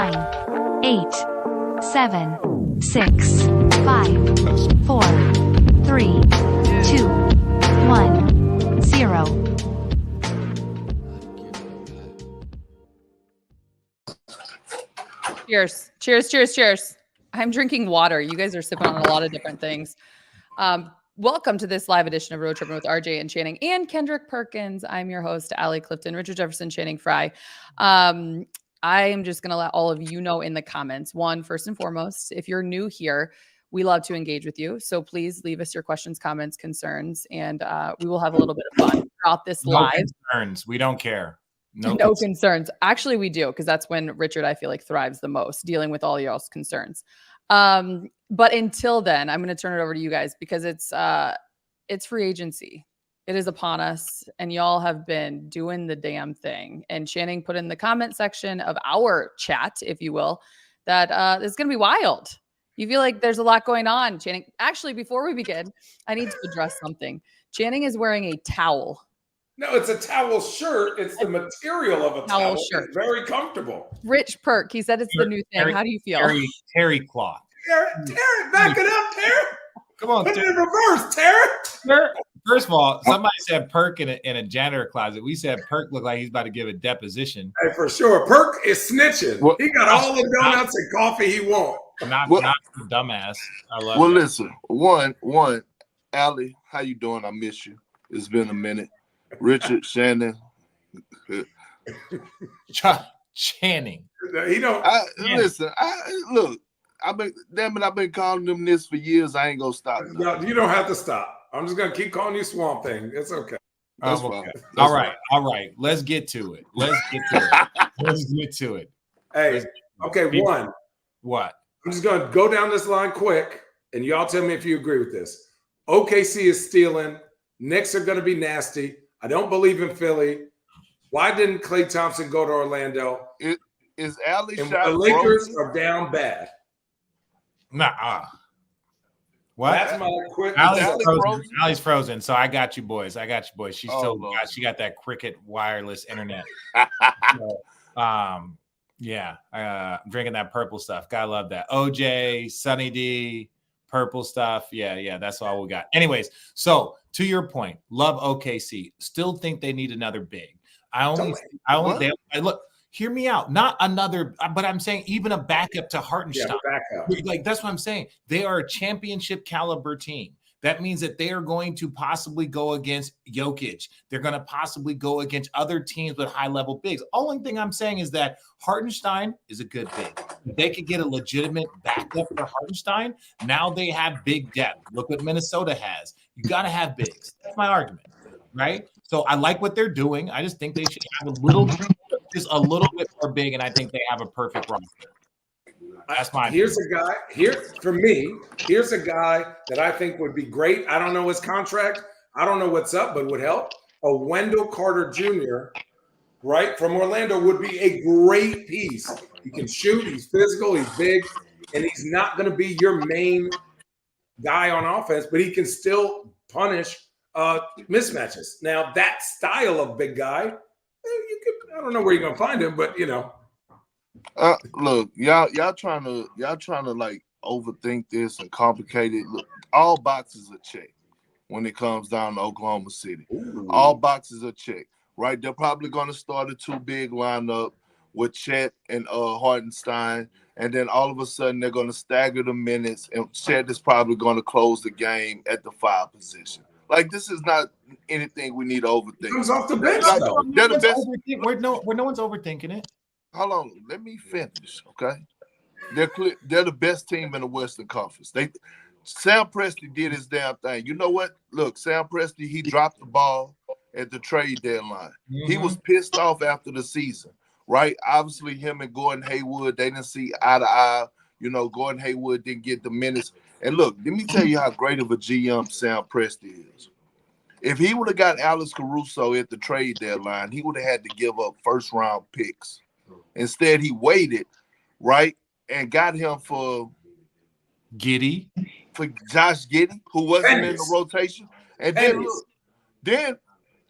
9, 8, 7, 6, 5, 4, 3, 2, 1, 0. Cheers. Cheers, cheers, cheers. I'm drinking water. You guys are sipping on a lot of different things. Welcome to this live edition of Road Trippin with RJ and Channing and Kendrick Perkins. I'm your host, Allie Clifton, Richard Jefferson, Channing Frye. I am just going to let all of you know in the comments. One, first and foremost, if you're new here, we love to engage with you. So please leave us your questions, comments, concerns, and we will have a little bit of fun throughout this live. Concerns. We don't care. No concerns. Actually, we do, because that's when Richard, I feel like, thrives the most, dealing with all y'all's concerns. But until then, I'm going to turn it over to you guys, because it's free agency. It is upon us, and y'all have been doing the damn thing. And Channing put in the comment section of our chat, if you will, that it's going to be wild. You feel like there's a lot going on, Channing. Actually, before we begin, I need to address something. Channing is wearing a towel. No, it's a towel shirt. It's the material of a towel shirt. It's very comfortable. Rich Perk, he said it's the new thing. How do you feel? Terry cloth. Terry, back it up, Terry. Come on, put it in reverse, Terry. First of all, somebody said Perk in a janitor closet. We said Perk looked like he's about to give a deposition. Hey, for sure. Perk is snitching. Well, he got all the donuts and coffee he wants. Not the dumbass. I love Well, listen. One, Allie, how you doing? I miss you. It's been a minute. Richard, Shannon. Channing. He don't. Listen, look. I've been calling them this for years. I ain't gonna stop. No, you don't have to stop. I'm just gonna keep calling you Swamp Thing. It's okay. That's fine. All right. Let's get to it. Let's get to it. Hey, okay. One. What? I'm just gonna go down this line quick, and y'all tell me if you agree with this. OKC is stealing. Knicks are gonna be nasty. I don't believe in Philly. Why didn't Klay Thompson go to Orlando? Is Allie and the Lakers are down bad. Nah. What? That's my quick. Allie's frozen. So I got you, boys. She's she got that Cricket wireless internet. I'm drinking that purple stuff. Gotta love that. OJ, Sunny D, purple stuff. Yeah. That's all we got. Anyways, so to your point, love OKC. Still think they need another big. Look. Hear me out. Not another, but I'm saying even a backup to Hartenstein. Yeah, like that's what I'm saying. They are a championship caliber team. That means that they are going to possibly go against Jokic. They're going to possibly go against other teams with high-level bigs. Only thing I'm saying is that Hartenstein is a good big. If they could get a legitimate backup for Hartenstein, now they have big depth. Look what Minnesota has. You got to have bigs. That's my argument, right? So I like what they're doing. I just think they should have a little bit more big, and I think they have a perfect roster. That's my Here's a guy that I think would be great. I don't know his contract. I don't know what's up, but would help. A Wendell Carter Jr., right, from Orlando would be a great piece. He can shoot. He's physical. He's big. And he's not going to be your main guy on offense, but he can still punish mismatches. Now, that style of big guy, I don't know where you're gonna find him, but you know. Look, y'all trying to like overthink this and complicate it. Look, all boxes are checked when it comes down to Oklahoma City. Ooh. All boxes are checked, right? They're probably gonna start a 2-big lineup with Chet and Hartenstein, and then all of a sudden they're gonna stagger the minutes, and Chet is probably gonna close the game at the 5 position. Like, this is not anything we need to overthink. Comes off the bench, though. They're the best. No one's overthinking it. Hold on, let me finish, okay? They're the best team in the Western Conference. Sam Presti did his damn thing. You know what? Look, Sam Presti, he dropped the ball at the trade deadline. Mm-hmm. He was pissed off after the season, right? Obviously, him and Gordon Hayward, they didn't see eye to eye. You know, Gordon Hayward didn't get the minutes. And look, let me tell you how great of a GM Sam Presti is. If he would have got Alex Caruso at the trade deadline, he would have had to give up first-round picks. Instead, he waited, right, and got him for Giddey, for Josh Giddey, who wasn't in the rotation. And then look, then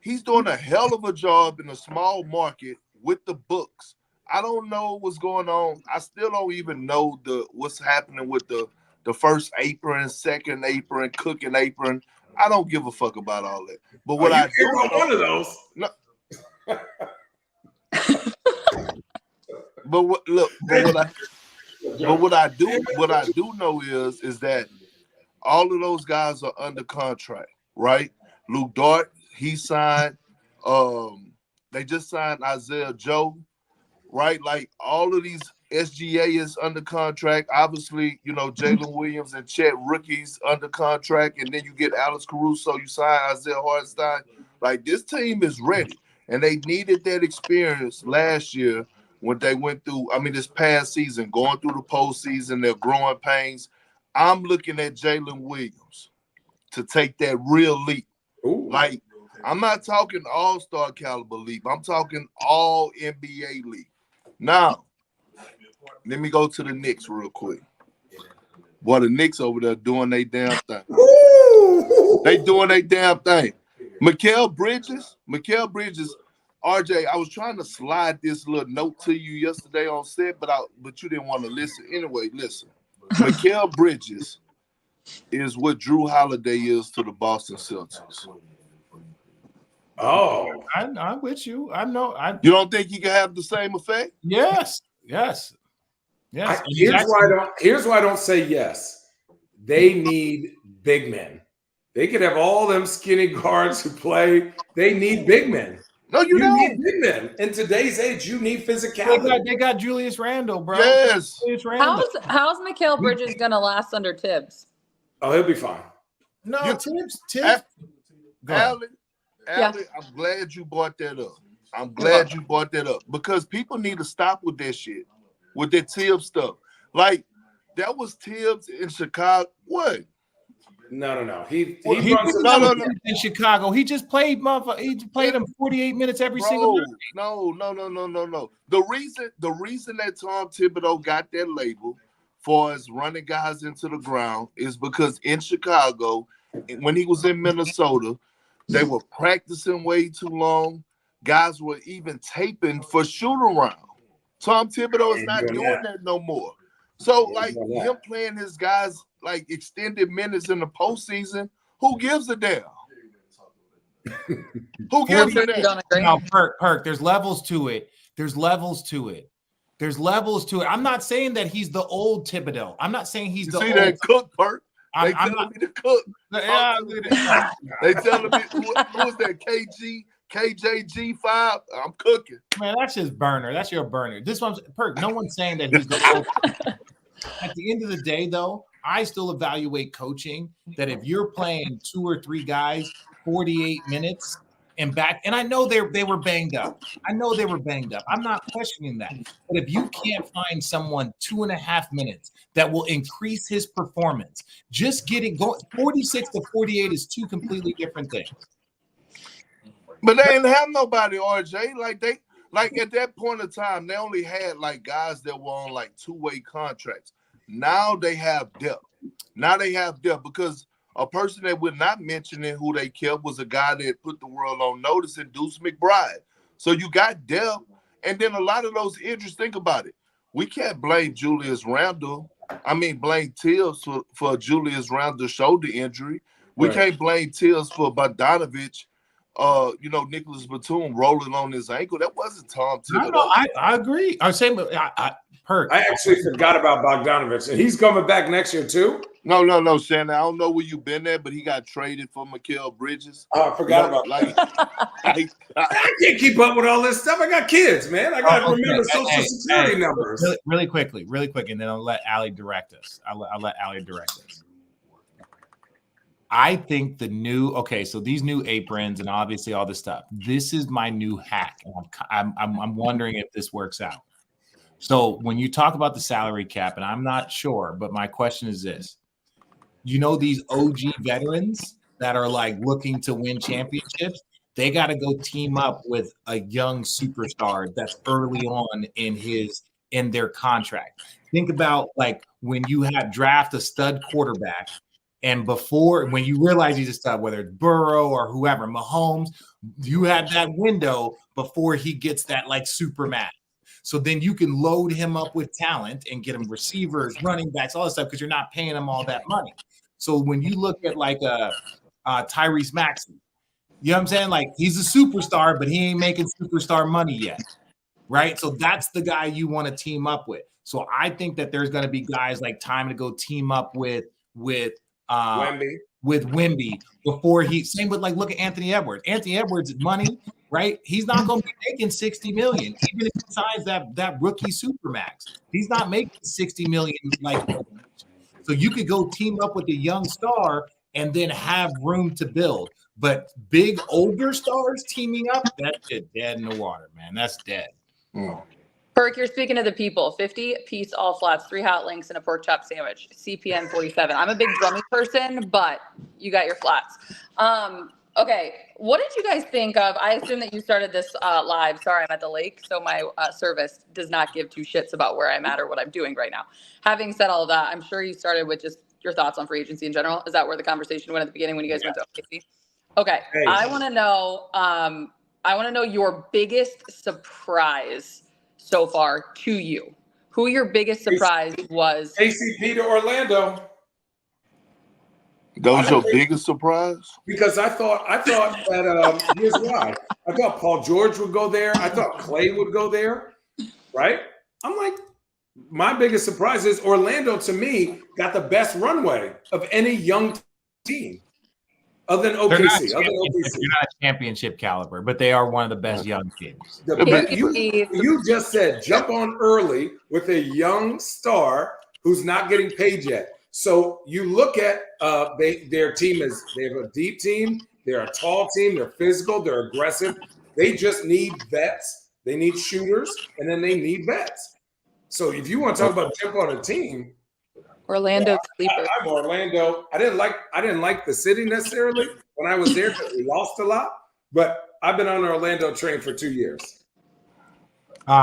he's doing a hell of a job in a small market with the books. I don't know what's going on. I still don't even know what's happening with the first apron, second apron, cooking apron. I don't give a fuck about all that. But what I do know, one of those. No. But what I do know is that all of those guys are under contract, right? Luke Dort, he signed. They just signed Isaiah Joe, right? Like all of these SGA is under contract. Obviously, Jalen Williams and Chet rookies under contract, and then you get Alex Caruso. You sign Isaiah Hartenstein. Like this team is ready, and they needed that experience last year when they went through. I mean, this past season, going through the postseason, they're growing pains. I'm looking at Jalen Williams to take that real leap. Ooh. Like I'm not talking all-star caliber leap. I'm talking all NBA leap. Now, let me go to the Knicks real quick. Boy, the Knicks over there doing their damn thing. They doing their damn thing. Mikal Bridges, RJ, I was trying to slide this little note to you yesterday on set, but you didn't want to listen. Anyway, listen. Mikal Bridges is what Drew Holiday is to the Boston Celtics. Oh, I'm with you. I know. You don't think he can have the same effect? Yes. Here's why I don't say yes. They need big men. They could have all them skinny guards who play. They need big men. No, you don't. need big men. In today's age, you need physicality. They got Julius Randle, bro. Yes. Julius Randle. How's Mikal Bridges gonna last under Tibbs? Oh, he'll be fine. No, Tibbs. Allie, Yeah. I'm glad you brought that up. Because people need to stop with that shit, with that Tibbs stuff. Like, that was Tibbs in Chicago. What? No. He runs in Chicago. He just played him 48 minutes every single night. No. The reason that Tom Thibodeau got that label for us running guys into the ground is because in Chicago, when he was in Minnesota, they were practicing way too long. Guys were even taping for shoot around. Tom Thibodeau is not doing that no more. So, like, him playing his guys like extended minutes in the postseason, who gives a damn? Who gives a damn? No, Perk, there's levels to it. I'm not saying that he's the old Thibodeau. I'm not saying he's the old. That cook, Perk? They I'm telling me to cook. Yeah, they telling me who's that KJG5? I'm cooking. Man, that's his burner. That's your burner. This one's Perk. No one's saying that he's the old. At the end of the day, though, I still evaluate coaching that if you're playing 2 or 3 guys 48 minutes and I know they were banged up. I'm not questioning that. But if you can't find someone 2.5 minutes that will increase his performance, just getting going 46 to 48 is 2 completely different things. But they didn't have nobody, RJ. Like at that point in time, they only had like guys that were on like 2-way contracts. Now they have depth. Because a person that we're not mentioning who they kept was a guy that put the world on notice in Deuce McBride. So you got depth, and then a lot of those injuries. Think about it. We can't blame Julius Randle. Blame Tibbs for Julius Randle's shoulder injury. We can't blame Tibbs for Bogdanovich. Nicholas Batum rolling on his ankle. That wasn't Tom Thibodeau. No, I agree. I'm saying, Perk. I actually forgot about Bogdanovich, and he's coming back next year too. No, Shannon. I don't know where you've been there, but he got traded for Mikal Bridges. Oh, I forgot about that. I can't keep up with all this stuff. I got kids, man. I got to remember Social Security numbers. Really quickly, and then I'll let Allie direct us. I think so these new aprons and obviously all this stuff, this is my new hack. And I'm wondering if this works out. So when you talk about the salary cap, and I'm not sure, but my question is this. These OG veterans that are like looking to win championships, they got to go team up with a young superstar that's early on in their contract. Think about like when you draft a stud quarterback. And before, when you realize he's a stud, whether it's Burrow or whoever, Mahomes, you have that window before he gets that like super max. So then you can load him up with talent and get him receivers, running backs, all that stuff, because you're not paying him all that money. So when you look at like Tyrese Maxey, you know what I'm saying? Like, he's a superstar, but he ain't making superstar money yet, right? So that's the guy you want to team up with. So I think that there's going to be guys like time to go team up with Wemby before same with like, look at Anthony Edwards. Anthony Edwards' money, right? He's not going to be making $60 million, even if he signs that rookie supermax. He's not making $60 million like. So you could go team up with a young star and then have room to build. But big older stars teaming up, that's dead in the water, man. That's dead. Perk, you're speaking to the people. 50-piece all flats, 3 hot links, and a pork chop sandwich. CPN 47. I'm a big drummy person, but you got your flats. Okay, what did you guys think of? I assume that you started this live. Sorry, I'm at the lake, so my service does not give 2 shits about where I'm at or what I'm doing right now. Having said all of that, I'm sure you started with just your thoughts on free agency in general. Is that where the conversation went at the beginning when you guys went to OKC? Okay, hey. I want to know your biggest surprise so far to you. Who your biggest surprise was? KCP to Orlando. That was your biggest surprise? Because I thought that here's why. I thought Paul George would go there. I thought Klay would go there. Right? I'm like, my biggest surprise is Orlando, to me, got the best runway of any young team. Other than OKC. They're not championship caliber, but they are one of the best young teams. You just said jump on early with a young star who's not getting paid yet. So you look at their team they have a deep team, they're a tall team, they're physical, they're aggressive. They just need vets. They need shooters, and then they need vets. So if you want to talk about jump on a team, Orlando sleeper. I'm Orlando. I didn't like the city necessarily when I was there because we lost a lot, but I've been on the Orlando train for 2 years.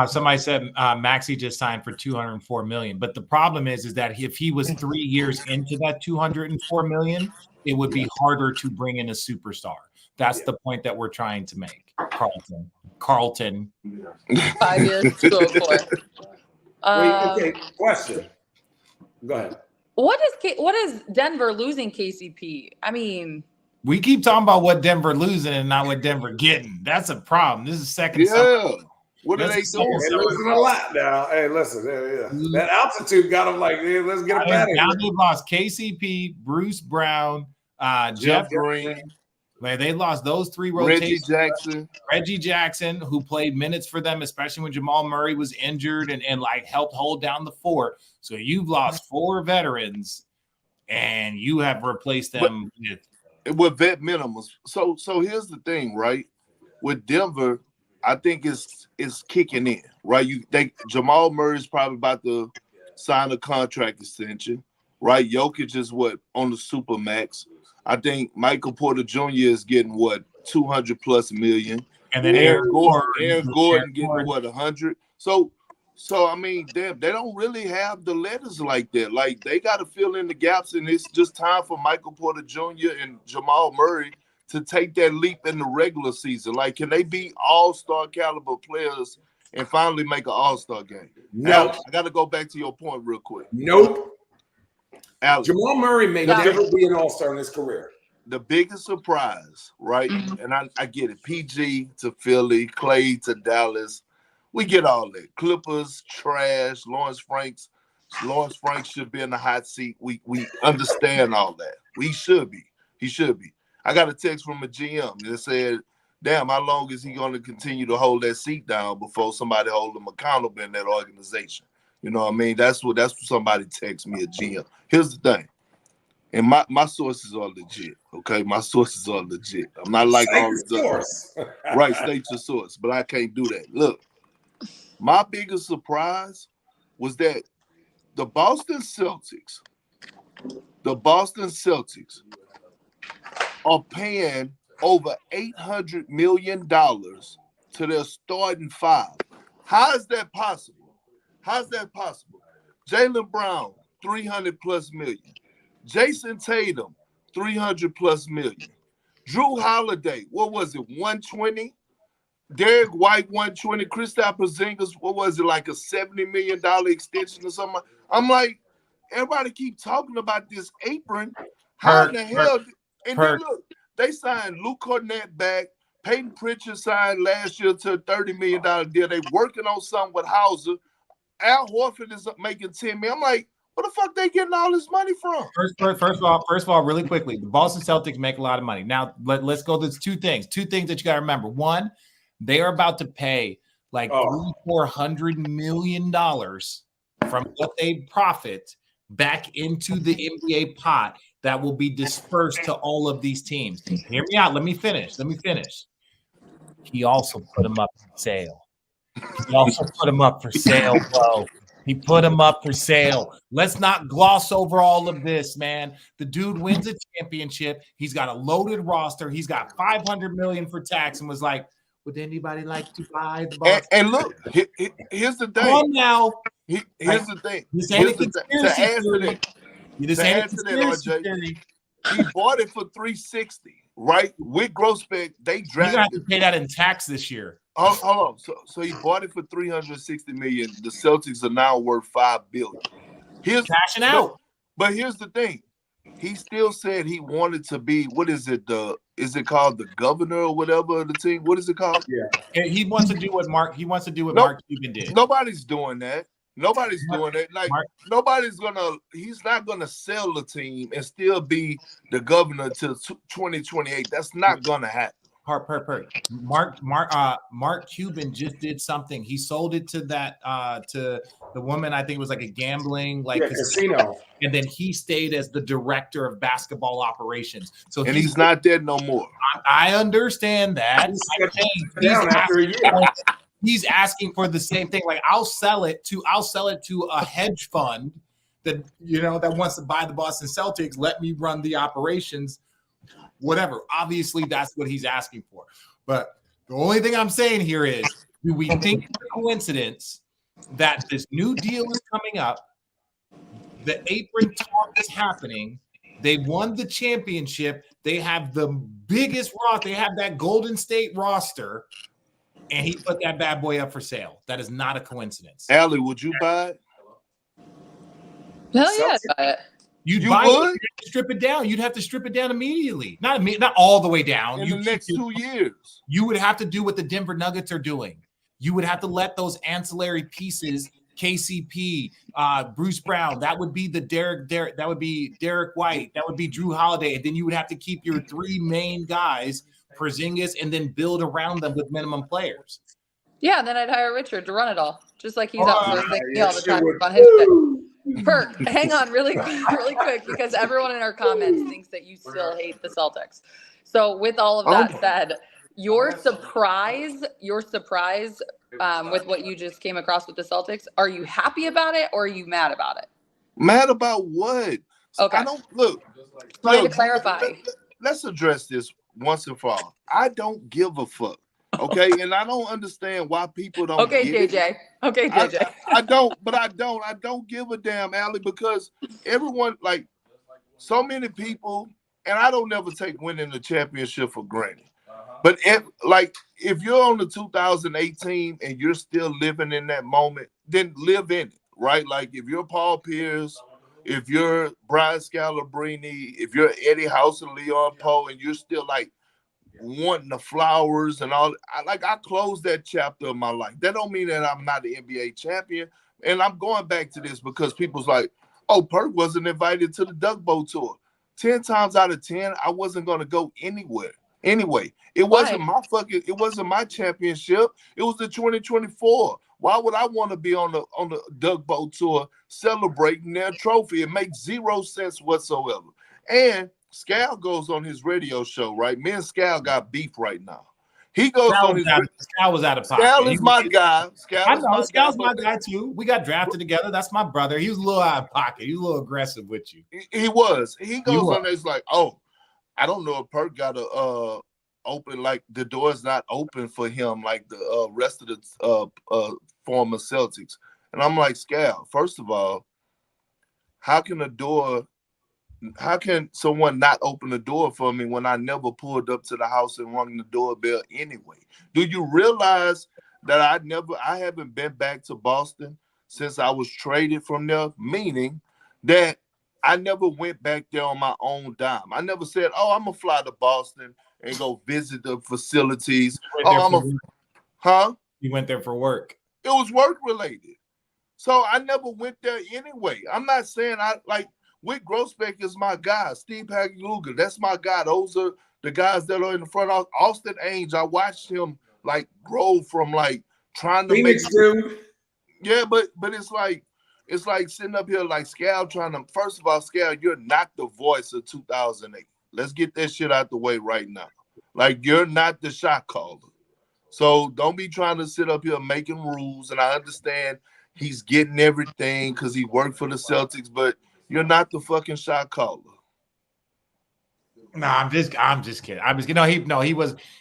Somebody said Maxey just signed for $204 million, but the problem is that if he was 3 years into that $204 million, it would be harder to bring in a superstar. That's the point that we're trying to make, Carlton. 5 years, 204. Okay, question. Go ahead. What is Denver losing KCP? I mean, we keep talking about what Denver losing and not what Denver getting. That's a problem. This is second. Yeah. What are they doing? They're losing a lot now. Hey, listen, that altitude got them like, hey, let's get a batting. Now they lost KCP, Bruce Brown, Jeff Green. Man, they lost those 3 rotations. Reggie Jackson, who played minutes for them, especially when Jamal Murray was injured and like helped hold down the fort. So you've lost 4 veterans, and you have replaced them with vet minimums. So here's the thing, right? With Denver, I think it's kicking in, right? You think Jamal Murray's probably about to sign a contract extension, right? Jokic is on the supermax. I think Michael Porter Jr. is getting $200+ million, and then Aaron Gordon getting 100. So I mean, they don't really have the letters like that. Like, they got to fill in the gaps, and it's just time for Michael Porter Jr. and Jamal Murray to take that leap in the regular season. Like, can they be all-star caliber players and finally make an all-star game? No. Alex, I got to go back to your point real quick. Nope. Alex, Jamal Murray may never be an all-star in his career. The biggest surprise, right? Mm-hmm. And I get it. PG to Philly, Klay to Dallas. We get all that. Clippers, trash. Lawrence Frank should be in the hot seat. We understand all that. He should be. I got a text from a GM that said, damn, how long is he going to continue to hold that seat down before somebody hold him accountable in that organization? You know what I mean? That's what somebody texts me, a GM. Here's the thing. And my sources are legit, okay? My sources are legit. I'm not like all the source. Right, state your source, but I can't do that. Look, my biggest surprise was that the Boston Celtics are paying over $800 million to their starting 5. How is that possible? Jaylen Brown, $300+ million. Jason Tatum, $300+ million. Drew Holiday, what was it, 120? Derek White 120, Kristaps Porzingis, what was it, like a $70 million extension or something? I'm like, everybody keep talking about this apron. How in the hell? And then look, they signed Luke Cornett back. Peyton Pritchard signed last year to a $30 million deal. They working on something with Hauser. Al Horford is making $10 million. I'm like, where the fuck they getting all this money from? First of all, really quickly, the Boston Celtics make a lot of money. Now, let's go. There's two things that you got to remember. One, they are about to pay like $400 million from what they profit back into the NBA pot that will be dispersed to all of these teams. Hear me out. Let me finish. He also put them up for sale. Bro. He put him up for sale. Let's not gloss over all of this, man. The dude wins a championship. He's got a loaded roster. He's got $500 million for tax and was like, would anybody like to buy the Boston? And look, here's the thing. Come on now. Here's the thing. This ain't a conspiracy theory. He bought it for $360, right? With Grossbeck, they drafted. You're gonna have to pay that in tax this year. Hold on. So he bought it for $360 million. The Celtics are now worth $5 billion. Cashing out. But here's the thing. He still said he wanted to be, what is it? Is it called the governor or whatever of the team? What is it called? Yeah. He wants to do what Mark Cuban did. Nobody's doing that. Nobody's doing it. Like he's not gonna sell the team and still be the governor till 2028. That's not gonna happen. Mark Cuban just did something. He sold it to that to the woman. I think it was like a gambling casino, and then he stayed as the director of basketball operations. So he's not dead no more. I understand that. He's asking for the same thing. Like I'll sell it to a hedge fund that that wants to buy the Boston Celtics. Let me run the operations. Whatever. Obviously, that's what he's asking for. But the only thing I'm saying here is, do we think it's a coincidence that this new deal is coming up? The apron talk is happening. They won the championship. They have the biggest roster. They have that Golden State roster. And he put that bad boy up for sale. That is not a coincidence. Allie, would you buy it? Hell yeah, I'd buy it. You'd buy it, you'd strip it down. You'd have to strip it down immediately. Not all the way down. In the next 2 years. You would have to do what the Denver Nuggets are doing. You would have to let those ancillary pieces, KCP, Bruce Brown, that would be that would be Derek White, that would be Drew Holiday. And then you would have to keep your three main guys, Porzingis, and then build around them with minimum players. Yeah, and then I'd hire Richard to run it all, just like he's out there thinking all the time on his shit. Perk, hang on really quick, because everyone in our comments thinks that you still hate the Celtics. So with all of that said, your surprise with what you just came across with the Celtics, are you happy about it or are you mad about it? Mad about what? Okay. I don't look. To clarify. Let's address this once and for all. I don't give a fuck. Okay, and I don't understand why people don't. Okay, JJ. Okay, JJ. I don't give a damn, Allie, because everyone, like, so many people, and I don't never take winning the championship for granted. But if you're on the 2018 and you're still living in that moment, then live in it, right? Like if you're Paul Pierce, if you're Brian Scalabrine, if you're Eddie House and Leon Poe, and you're still like wanting the flowers and all, I closed that chapter of my life. That don't mean that I'm not the NBA champion. And I'm going back to this because people's like, oh, Perk wasn't invited to the Duck Boat tour. 10 times out of 10, I wasn't going to go anywhere. Anyway, it wasn't my championship. It was the 2024. Why would I want to be on the Duck Boat tour celebrating their trophy? It makes zero sense whatsoever. And Scal goes on his radio show, right? Me and Scal got beef right now. He goes on his. Scal was out of pocket. Scal is my guy. Scal's my guy too. We got drafted together. That's my brother. He was a little out of pocket. He was a little aggressive with you. He was. He goes on there. He's like, oh, I don't know if Perk got a open, like the door's not open for him like the rest of the former Celtics. And I'm like, Scal, first of all, how can a door someone not open the door for me when I never pulled up to the house and rung the doorbell anyway? Do you realize that I haven't been back to Boston since I was traded from there? Meaning that I never went back there on my own dime. I never said, "Oh, I'm gonna fly to Boston and go visit the facilities." You went there for work. It was work related. So I never went there anyway. I'm not saying Wick Grossbeck is my guy. Steve Hageluga, that's my guy. Those are the guys that are in the front. Austin Ainge, I watched him grow from trying to Phoenix dude. Yeah, but it's like sitting up here Scal trying to. First of all, Scal, you're not the voice of 2008. Let's get that shit out the way right now. You're not the shot caller. So don't be trying to sit up here making rules. And I understand he's getting everything because he worked for the Celtics, but you're not the fucking shot caller. No, I'm just kidding.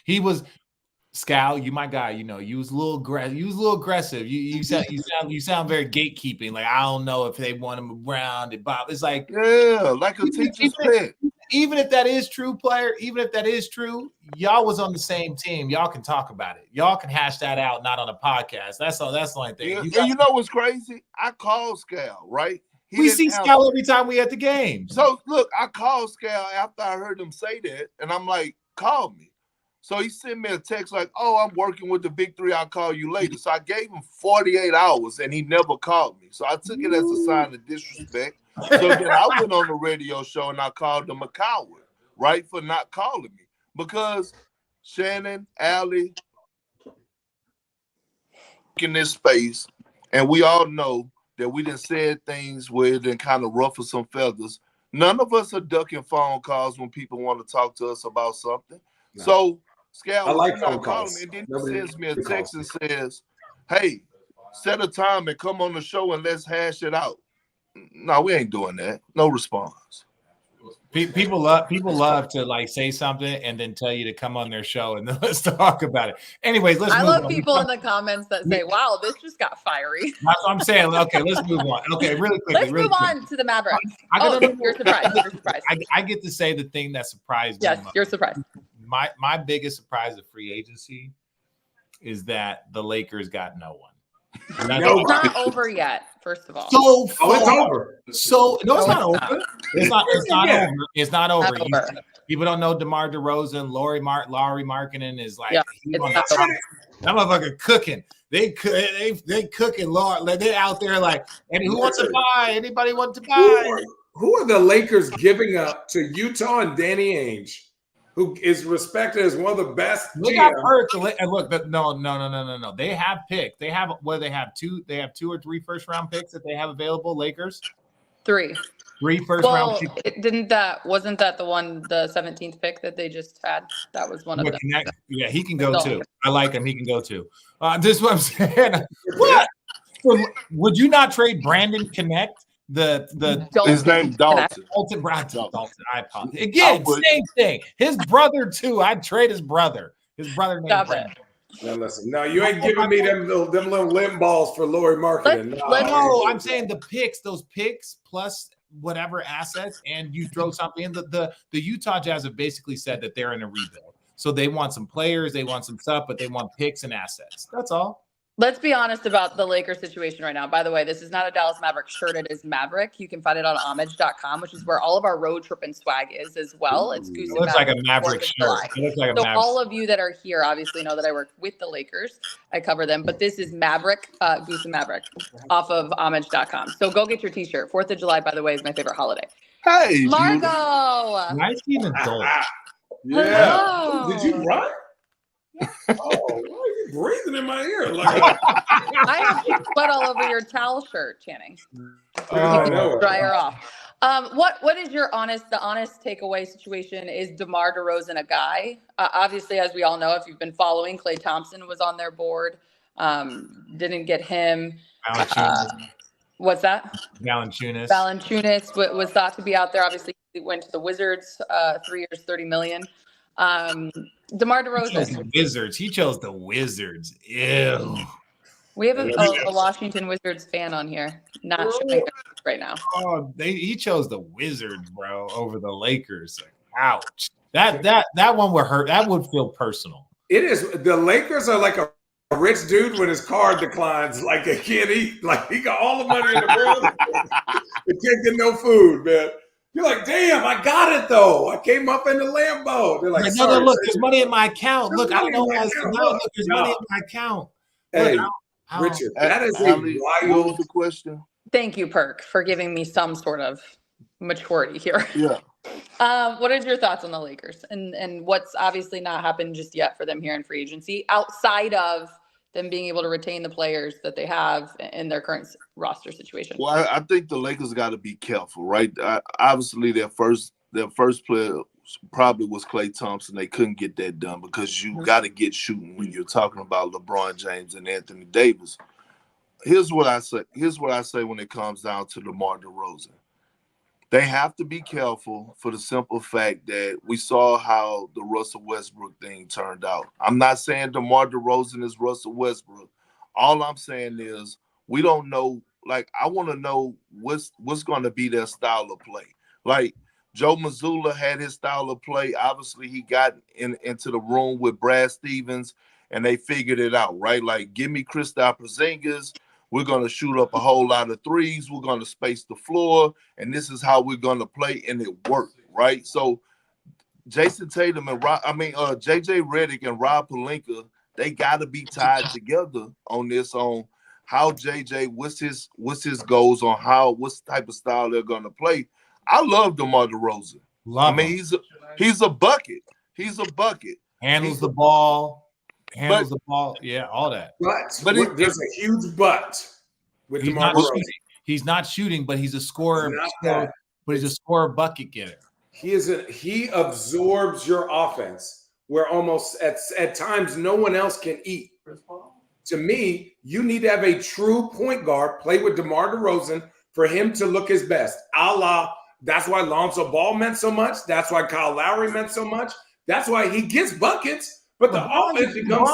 He was Scal, you my guy. You was a little aggressive. You sound very gatekeeping. I don't know if they want him around. It's like a teacher's pet. Even if that is true, y'all was on the same team. Y'all can talk about it. Y'all can hash that out, not on a podcast. That's the only thing. Yeah, you know what's crazy? I called Scal, right? We see Scal every time we at the game. So look, I called Scal after I heard him say that, and I'm like, call me. So he sent me a text "Oh, I'm working with the big three. I'll call you later." So I gave him 48 hours, and he never called me. So I took it as a sign of disrespect. So then I went on the radio show and I called him a coward, right, for not calling me. Because Shannon, Allie, in this space, and we all know that we done said things where it done kind of ruffle some feathers. None of us are ducking phone calls when people want to talk to us about something. No. So Scal, I like phone calls. Me, and then he sends me a text and says, "Hey, set a time and come on the show and let's hash it out." No, we ain't doing that. No response. People love to say something and then tell you to come on their show and then let's talk about it. Anyways, let's. I love people in the comments that say, "Wow, this just got fiery." That's what I'm saying. Okay, let's move on. Okay, really quickly. Let's move on to the Mavericks. You're surprised. You're surprised. I get to say the thing that surprised me. Yes, you're surprised. My biggest surprise of free agency is that the Lakers got no one. It's not over yet. First of all, it's over. So no, it's not over. It's not over. It's not over. People don't know DeMar DeRozan, Laurie Markkinen is that motherfucker cooking. They cooking. Lord, they're out there and who wants to buy? Anybody want to buy? Who are the Lakers giving up to Utah and Danny Ainge, who is respected as one of the best? They got Perk. And look, no. They have picks. They have two or three first round picks that they have available. Lakers, three first round picks. Wasn't that the 17th pick that they just had? That was one of them. Yeah, he can go too. I like him. He can go too. This is what I'm saying. What? Would you not trade Brandon Connect? His name Dalton. Dalton. I apologize. Again, same thing. His brother too. I'd trade his brother. His brother named Brandon. Now listen. No, you ain't giving me them little limb balls for Laurie Markkinen. No, I'm saying those picks plus whatever assets, and you throw something in. The Utah Jazz have basically said that they're in a rebuild. So they want some players, they want some stuff, but they want picks and assets. That's all. Let's be honest about the Lakers situation right now. By the way, this is not a Dallas Mavericks shirt. It is Maverick. You can find it on homage.com, which is where all of our Road Trippin swag is as well. It's Goose. It looks like a Maverick shirt. All of you that are here obviously know that I work with the Lakers. I cover them. But this is Maverick, Goose and Maverick off of homage.com. So go get your t-shirt. 4th of July, by the way, is my favorite holiday. Hey, Margo. Nice even gold. Yeah. Hello. Did you run? Oh, why are you breathing in my ear? I have sweat all over your towel shirt, Channing. Dry her off. What is your honest takeaway situation? Is DeMar DeRozan a guy? Obviously, as we all know, if you've been following, Klay Thompson was on their board. Didn't get him. What's that? Valanciunas was thought to be out there. Obviously, he went to the Wizards, 3 years, $30 million. DeMar DeRozan. He chose the Wizards. Ew. We have a Washington Wizards fan on here. Not showing right now. Oh, he chose the Wizards, bro, over the Lakers. Like, ouch. That one would hurt. That would feel personal. It is. The Lakers are like a rich dude when his card declines, like they can't eat. Like he got all the money in the world, they can't get no food, man. You're like, damn, I got it though. I came up in the Lambo. They're like, no, look, there's money in my account. Look, I don't know how to know. Look, there's money in my account. Hey, Look, Richard, that is a Allie, what was wild the question? Thank you, Perk, for giving me some sort of maturity here. Yeah. What is your thoughts on the Lakers and what's obviously not happened just yet for them here in free agency outside of them being able to retain the players that they have in their current roster situation? Well, I think the Lakers got to be careful, right? Obviously, their first player probably was Klay Thompson. They couldn't get that done because you got to get shooting when you're talking about LeBron James and Anthony Davis. Here's what I say when it comes down to DeMar DeRozan. They have to be careful for the simple fact that we saw how the Russell Westbrook thing turned out. I'm not saying DeMar DeRozan is Russell Westbrook. All I'm saying is we don't know. Like, I want to know what's going to be their style of play. Like, Joe Mazzulla had his style of play. Obviously, he got into the room with Brad Stevens, and they figured it out, right? Like, give me Kristaps Porzingis. We're going to shoot up a whole lot of threes. We're going to space the floor, and this is how we're going to play, and it worked, right? So Jason Tatum and JJ Redick and Rob Pelinka, they got to be tied together on this, on how JJ, what's his goals on what type of style they're going to play. I love DeMar DeRozan. He's a bucket. He's a bucket. Handles the ball. Yeah, all that. But there's a huge but with DeMar DeRozan. He's not shooting, but he's a scorer. But he's a scorer bucket getter. He absorbs your offense where almost at times no one else can eat. To me, you need to have a true point guard play with DeMar DeRozan for him to look his best. That's why Lonzo Ball meant so much. That's why Kyle Lowry meant so much. That's why he gets buckets. But the offense becomes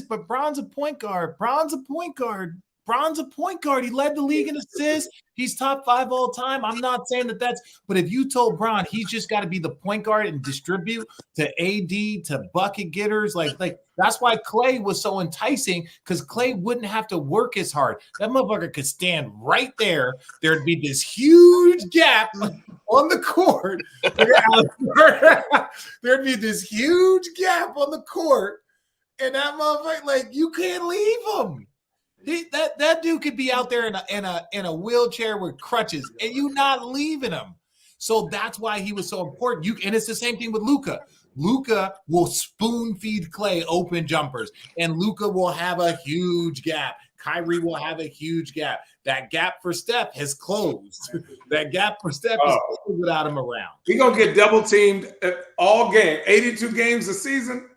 but Bron's a point guard. He led the league in assists. He's top 5 all time. I'm not saying but if you told Bron he's just got to be the point guard and distribute to AD, to bucket getters, like that's why Klay was so enticing, because Klay wouldn't have to work as hard. That motherfucker could stand right there. There'd be this huge gap on the court. There'd be this huge gap on the court, and that motherfucker, like, you can't leave him. That dude could be out there in a wheelchair with crutches, and you not leaving him. So that's why he was so important. And it's the same thing with Luka. Luka will spoon feed Klay open jumpers, and Luka will have a huge gap. Kyrie will have a huge gap. That gap for Steph has closed. That gap for Steph is closed without him around. He's gonna get double teamed all game. 82 games a season.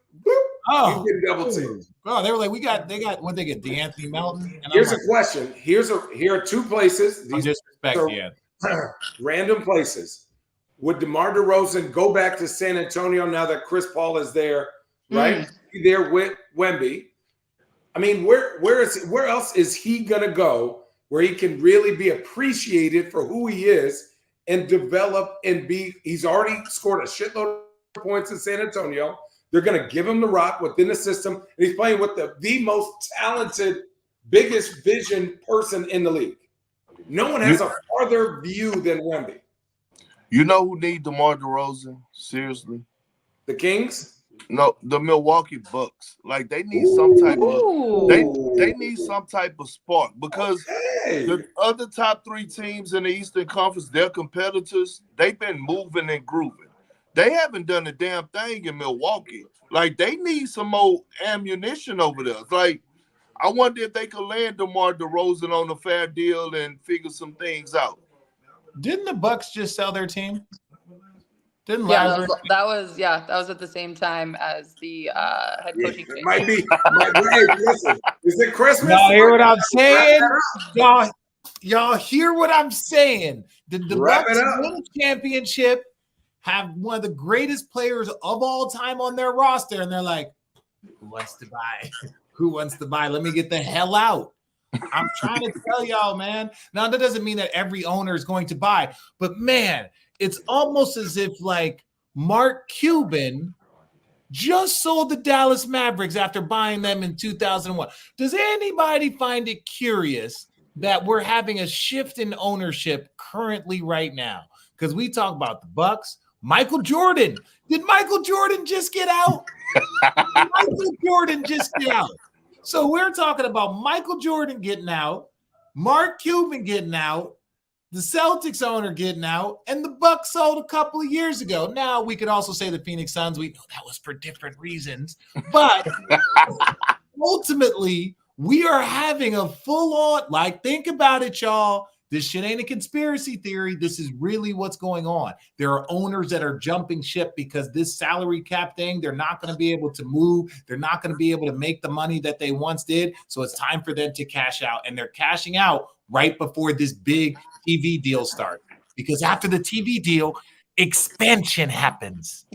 Oh, he's getting double teamed. Oh, they were like, they got what they get, DeAnthony Melton. And here's a question. Here are 2 places. These disrespect, random places. Would DeMar DeRozan go back to San Antonio now that Chris Paul is there, right? There with Wemby. I mean, where else is he gonna go where he can really be appreciated for who he is and develop and be? He's already scored a shitload of points in San Antonio. They're going to give him the rock within the system, and he's playing with the most talented, biggest vision person in the league. No one has a farther view than Wemby. You know who need DeMar DeRozan? Seriously? The Kings? No, the Milwaukee Bucks. Like, they need some type of they need some type of spark, because the other top 3 teams in the Eastern Conference, their competitors, they've been moving and grooving. They haven't done a damn thing in Milwaukee. Like, they need some more ammunition over there. Like, I wonder if they could land DeMar DeRozan on a fair deal and figure some things out. Didn't the Bucks just sell their team? That was at the same time as the head coaching change. Might be. Hey, listen, is it Christmas? Y'all hear what I'm saying? Y'all hear what I'm saying? Did the Bucks win a championship, have one of the greatest players of all time on their roster, and they're like, who wants to buy? Who wants to buy? Let me get the hell out. I'm trying to tell y'all, man. Now, that doesn't mean that every owner is going to buy, but man, it's almost as if like Mark Cuban just sold the Dallas Mavericks after buying them in 2001. Does anybody find it curious that we're having a shift in ownership currently right now? Because we talk about the Bucks, Michael Jordan. Did Michael Jordan just get out? Michael Jordan just get out. So we're talking about Michael Jordan getting out, Mark Cuban getting out, the Celtics owner getting out, and the Bucks sold a couple of years ago. Now, we could also say the Phoenix Suns. We know that was for different reasons. But ultimately, we are having a full-on, like, think about it, y'all. This shit ain't a conspiracy theory. This is really what's going on. There are owners that are jumping ship because this salary cap thing, they're not going to be able to move. They're not going to be able to make the money that they once did. So it's time for them to cash out. And they're cashing out right before this big TV deal starts. Because after the TV deal, expansion happens.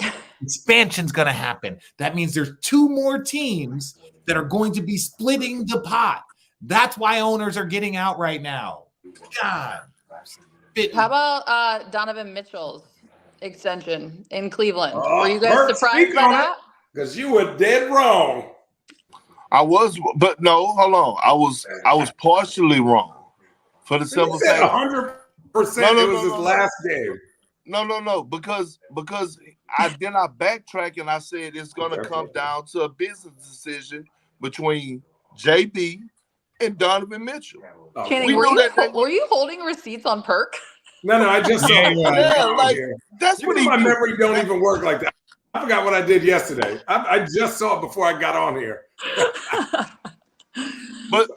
Expansion's going to happen. That means there's 2 more teams that are going to be splitting the pot. That's why owners are getting out right now. God. How about Donovan Mitchell's extension in Cleveland? Were you Perk, guys surprised by that? Because you were dead wrong. I was, but no, hold on. I was partially wrong for the simple said fact 100%. It was his last game. No, because I backtrack and I said it's gonna come down to a business decision between JB and Donovan Mitchell. Channing, were you holding receipts on Perk? No, I just saw it. Like, that's you what know, my memory don't even work like that. I forgot what I did yesterday. I just saw it before I got on here. but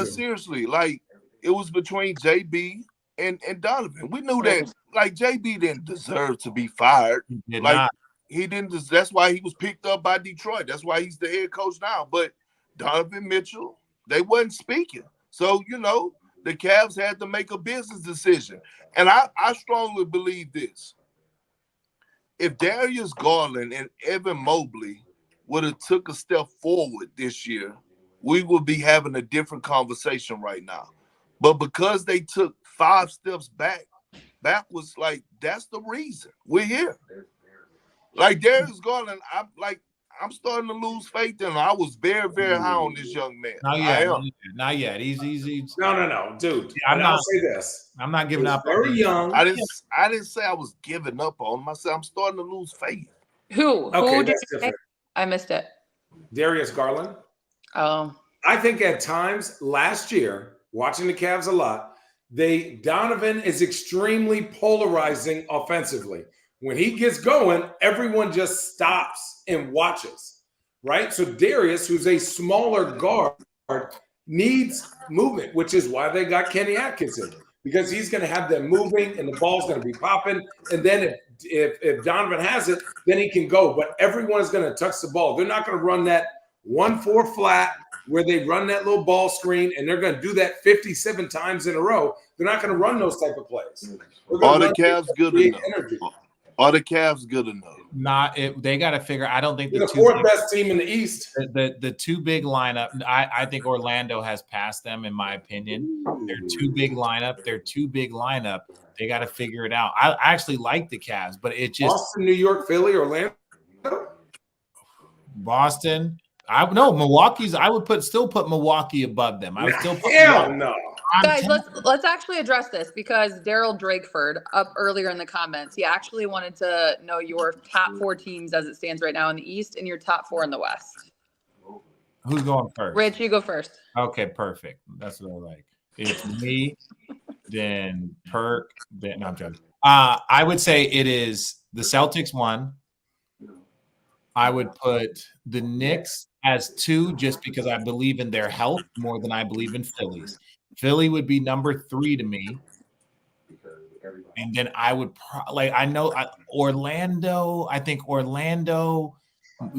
seriously, like, it was between JB and Donovan. We knew that, like, JB didn't deserve to be fired. He didn't. That's why he was picked up by Detroit. That's why he's the head coach now. But Donovan Mitchell, they wasn't speaking. So, you know, the Cavs had to make a business decision. And I strongly believe this. If Darius Garland and Evan Mobley would have took a step forward this year, we would be having a different conversation right now. But because they took 5 steps backwards, like, that's the reason we're here. Like, Darius Garland, I'm starting to lose faith in him. I was very, very high on this young man. Not yet. He's No, dude. I'll say this. I'm not giving up. Very young. I didn't say I was giving up on him. I said I'm starting to lose faith. Who? Okay, Who did that's you different. I missed it. Darius Garland. Oh. I think at times last year, watching the Cavs a lot, Donovan is extremely polarizing offensively. When he gets going, everyone just stops and watches, right? So Darius, who's a smaller guard, needs movement, which is why they got Kenny Atkinson, because he's going to have them moving and the ball's going to be popping. And then if Donovan has it, then he can go. But everyone is going to touch the ball. They're not going to run that 1-4 flat where they run that little ball screen, and they're going to do that 57 times in a row. They're not going to run those type of plays. Are the Cavs good enough? Are the Cavs good enough? They got to figure. I don't think the 4th best team in the East. The 2 big lineup. I think Orlando has passed them, in my opinion. They're 2 big lineup. They got to figure it out. I actually like the Cavs, but it just Boston, New York, Philly, Orlando, Boston. Milwaukee's. I would still put Milwaukee above them. I would still put no. Guys, let's actually address this, because Daryl Drakeford up earlier in the comments, he actually wanted to know your top 4 teams as it stands right now in the East and your top 4 in the West. Who's going first? Rich, you go first. Okay, perfect. That's what I like. It's me, then Perk, then I'm joking. I would say it is the Celtics 1. I would put the Knicks as 2, just because I believe in their health more than I believe in Philly's. Philly would be number 3 to me. And then I would Orlando. I think Orlando.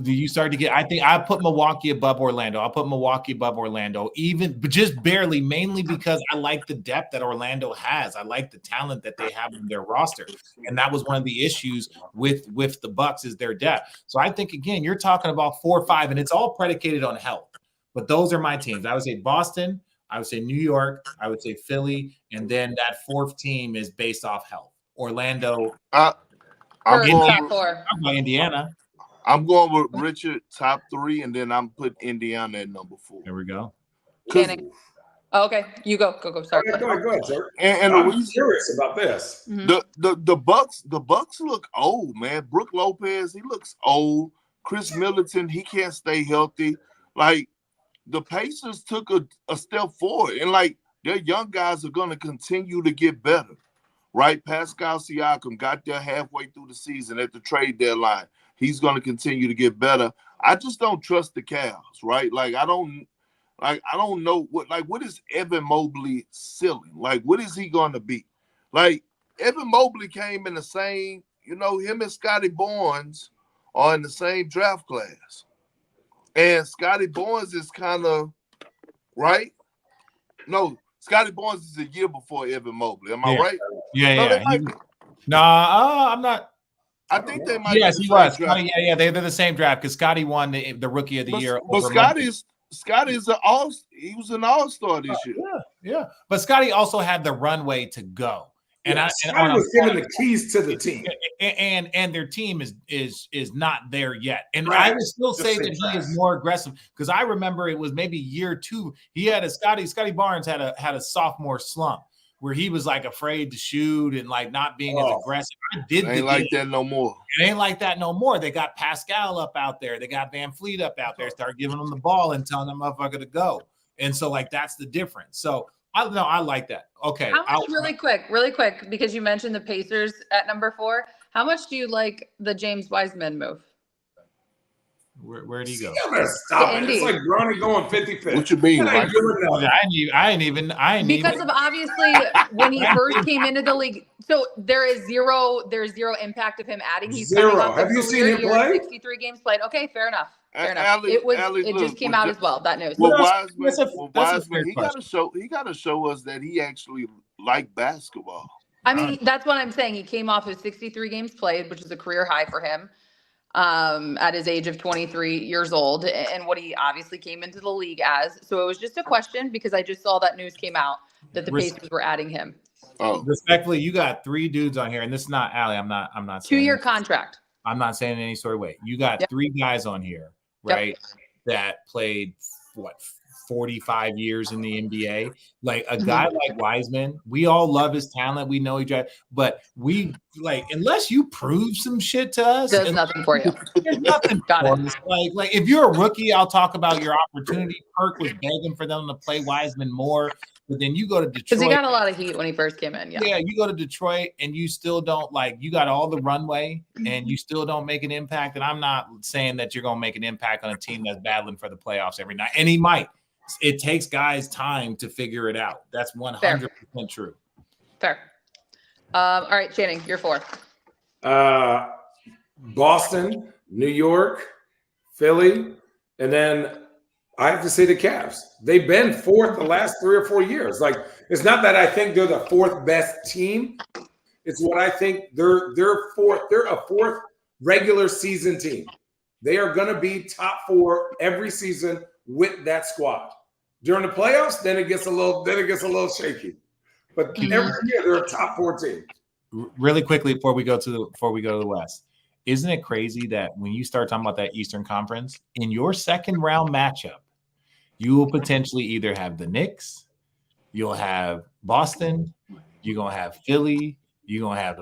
Do you start to get? I think I put Milwaukee above Orlando. I'll put Milwaukee above Orlando, but just barely, mainly because I like the depth that Orlando has. I like the talent that they have in their roster, and that was one of the issues with the Bucks is their depth. So I think, again, you're talking about 4 or 5, and it's all predicated on health. But those are my teams. I would say Boston, I would say New York, I would say Philly, and then that fourth team is based off health. Orlando. I'm top four. I'm going Indiana. I'm going with Richard top 3, and then I'm putting Indiana at number 4. There we go. Channing. Oh, okay, you go. Sorry. Go ahead, sir. And I'm curious about this. The Bucks look old, man. Brook Lopez, he looks old. Chris Middleton, he can't stay healthy. Like, the Pacers took a step forward, and like their young guys are going to continue to get better, right? Pascal Siakam got there halfway through the season at the trade deadline. He's going to continue to get better. I just don't trust the Cavs, right? Like I don't know what is Evan Mobley ceiling? Like, what is he going to be? Like, Evan Mobley came in the same, him and Scotty Barnes are in the same draft class. And Scotty Barnes is kind of, right? No, Scotty Barnes is a year before Evan Mobley. Am I right? Yeah. I'm not. I think they might. Yes, he was. Scotty, they're the same draft because Scotty won the Rookie of the Year. But Scotty's he was an all-star this year. Yeah. But Scotty also had the runway to go. And I was given the keys to the team, and their team is not there yet. And I would still say that he is more aggressive because I remember it was maybe year 2. He had Scotty Barnes had a sophomore slump where he was like afraid to shoot and like not being as aggressive. Ain't like that no more. It ain't like that no more. They got Pascal up out there. They got Van Fleet up out there. Start giving them the ball and telling them motherfucker to go. And so like that's the difference. So I like that. Okay. How much, really quick, because you mentioned the Pacers at number 4. How much do you like the James Wiseman move? Where did he go? Stop it. It's like Bronny going 50-50. What you mean? I ain't even. Because of obviously when he first came into the league. So there's zero impact of him adding. He's zero. Have you seen him play? 63 games played. Okay, fair enough. Allie, it just came out as well. That news. Well, Wiseman, he got to show us that he actually liked basketball. I mean, that's what I'm saying. He came off his 63 games played, which is a career high for him. At his age of 23 years old, and what he obviously came into the league as. So it was just a question because I just saw that news came out that the Pacers were adding him. Oh, respectfully, you got 3 dudes on here, and this is not Allie. I'm not. 2-year contract. I'm not saying in any sort of way. You got 3 guys on here, right? That played 45 years in the NBA. Like a guy like Wiseman, we all love his talent. We know but we like unless you prove some shit to us, there's nothing for you. There's nothing for us. Like if you're a rookie, I'll talk about your opportunity. Perk was begging for them to play Wiseman more, but then you go to Detroit because he got a lot of heat when he first came in. Yeah, you go to Detroit and you still don't you got all the runway and you still don't make an impact. And I'm not saying that you're gonna make an impact on a team that's battling for the playoffs every night, and he might. It takes guys time to figure it out. That's 100% true. Fair. All right, Channing, you're 4. Boston, New York, Philly, and then I have to say the Cavs. They've been 4th the last 3 or 4 years. Like, it's not that I think they're the 4th best team. It's what I think they're 4th. They're a 4th regular season team. They are going to be top 4 every season with that squad. During the playoffs, then it gets a little shaky. But every year they're a top 4 team. Really quickly before we go to the West, isn't it crazy that when you start talking about that Eastern Conference, in your second round matchup, you will potentially either have the Knicks, you'll have Boston, you're gonna have Philly, you're gonna have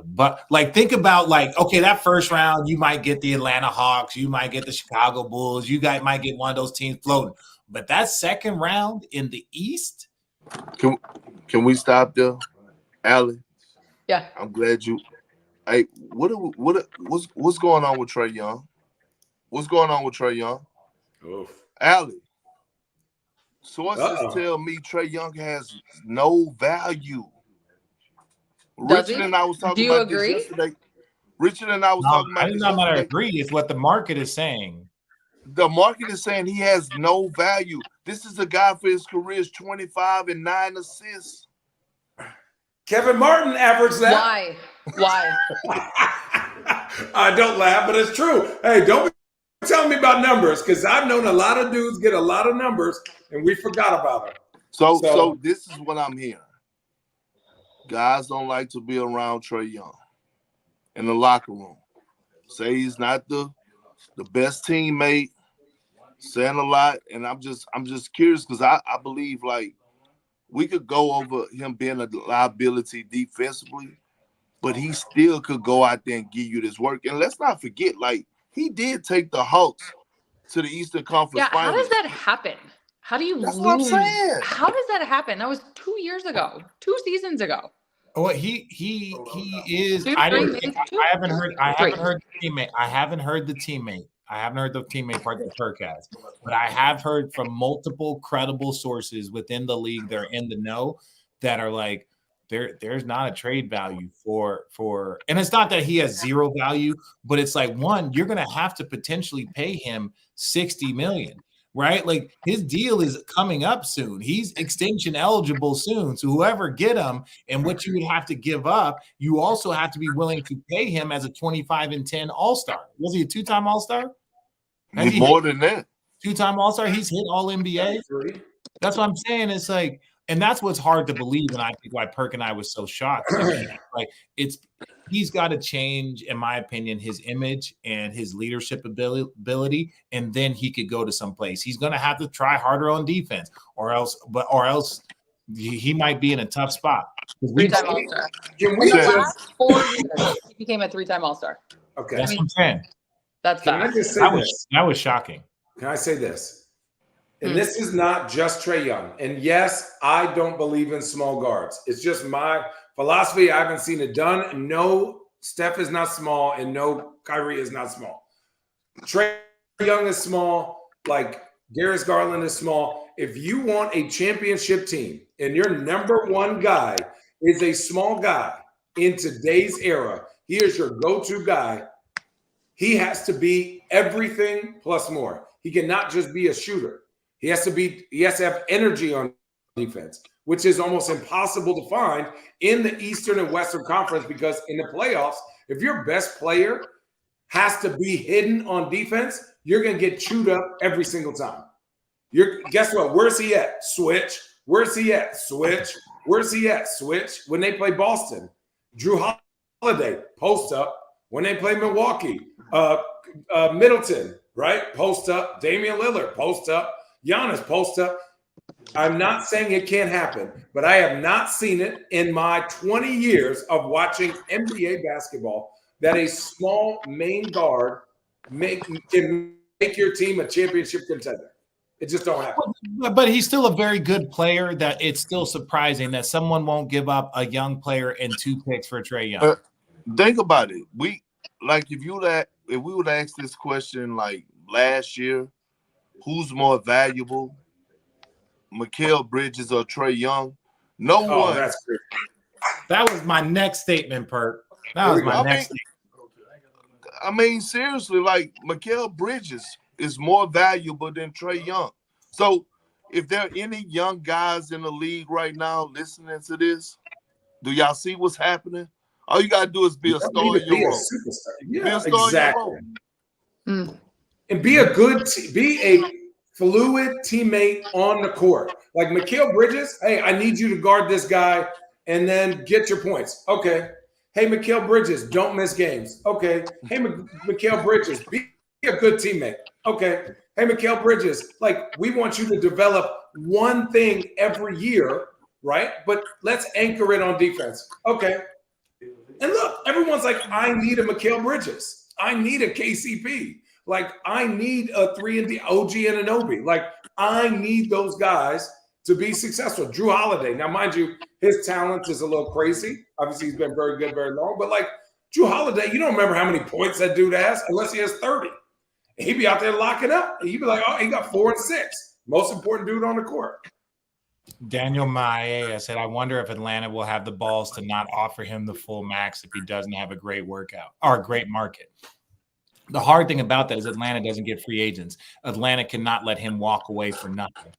think about okay, that first round, you might get the Atlanta Hawks, you might get the Chicago Bulls, you guys might get one of those teams floating. But that second round in the East. Can we stop there, Allie? Yeah. I'm glad you. Hey, what's going on with Trey Young? What's going on with Trey Young? Oof. Allie. Sources tell me Trey Young has no value. Richard and I was talking about this yesterday. Richard and I was talking about this yesterday. I'm not agree. It's what the market is saying. The market is saying he has no value. This is a guy for his career is 25 and 9 assists. Kevin Martin averaged that. Why? I don't laugh, but it's true. Hey, don't be telling me about numbers because I've known a lot of dudes get a lot of numbers and we forgot about them. So this is what I'm hearing. Guys don't like to be around Trey Young in the locker room. Say he's not the best teammate, saying a lot, and I'm just curious because I believe like we could go over him being a liability defensively, but he still could go out there and give you this work. And let's not forget, like, he did take the Hawks to the Eastern Conference Finals. How does that happen? How do you That's lose? what I'm saying. How does that happen? That was 2 years ago, 2 seasons ago. Oh, he is. I haven't heard the teammate. I haven't heard the teammate part that Perk has, but I have heard from multiple credible sources within the league. They're in the know that are like, there's not a trade value for, and it's not that he has zero value, but it's like, one, you're going to have to potentially pay him $60 million. Right? Like his deal is coming up soon. He's extension eligible soon. So whoever get him and what you would have to give up, you also have to be willing to pay him as a 25-10 All-Star. Was he a 2-time All-Star? More than that. 2-time All-Star. He's hit all NBA. That's what I'm saying. It's like, and that's what's hard to believe. And I think why Perk and I was so shocked. Like he's got to change, in my opinion, his image and his leadership ability, and then he could go to some place. He's going to have to try harder on defense, or else he might be in a tough spot. 3-time All-Star. In the last 4 years, he became a 3-time All-Star. Okay, that's what I'm saying. That's Can I just say that was shocking. Can I say this? And this is not just Trey Young. And yes, I don't believe in small guards. It's just my philosophy. I haven't seen it done. No, Steph is not small, and no, Kyrie is not small. Trey Young is small, like Darius Garland is small. If you want a championship team and your number one guy is a small guy in today's era, he is your go-to guy. He has to be everything plus more. He cannot just be a shooter. He has to have energy on defense, which is almost impossible to find in the Eastern and Western Conference, because in the playoffs, if your best player has to be hidden on defense, you're going to get chewed up every single time. Guess what? Where's he at? Switch. Where's he at? Switch. Where's he at? Switch. When they play Boston, Drew Holiday, post up. When they play Milwaukee, Middleton, right? Post up. Damian Lillard, post up. Giannis, post up. I'm not saying it can't happen, but I have not seen it in my 20 years of watching NBA basketball that a small main guard can make your team a championship contender. It just don't happen. But he's still a very good player. That it's still surprising that someone won't give up a young player and 2 picks for Trey Young. Think about it. If we would ask this question like last year, who's more valuable, Mikal Bridges or Trey Young? No one. That's great. That was my next statement, Perk. That was my next statement. I mean, seriously, like Mikal Bridges is more valuable than Trey Young. So if there are any young guys in the league right now listening to this, do y'all see what's happening? All you gotta do is be a star in your role. Yeah, exactly. And be a fluid teammate on the court. Like Mikal Bridges, hey, I need you to guard this guy and then get your points. Okay. Hey, Mikal Bridges, don't miss games. Okay. Hey, Mikal Bridges, be a good teammate. Okay. Hey, Mikal Bridges, like we want you to develop one thing every year, right? But let's anchor it on defense. Okay. And look, everyone's like, I need a Mikal Bridges. I need a KCP. Like, I need a 3-and-D, OG Anunoby. Like, I need those guys to be successful. Drew Holiday. Now, mind you, his talent is a little crazy. Obviously, he's been very good, very long. But, like, Drew Holiday, you don't remember how many points that dude has unless he has 30. And he'd be out there locking up. And you'd be like, oh, he got 4 and 6. Most important dude on the court. Daniel Maia said, I wonder if Atlanta will have the balls to not offer him the full max if he doesn't have a great workout or a great market. The hard thing about that is Atlanta doesn't get free agents. Atlanta cannot let him walk away for nothing.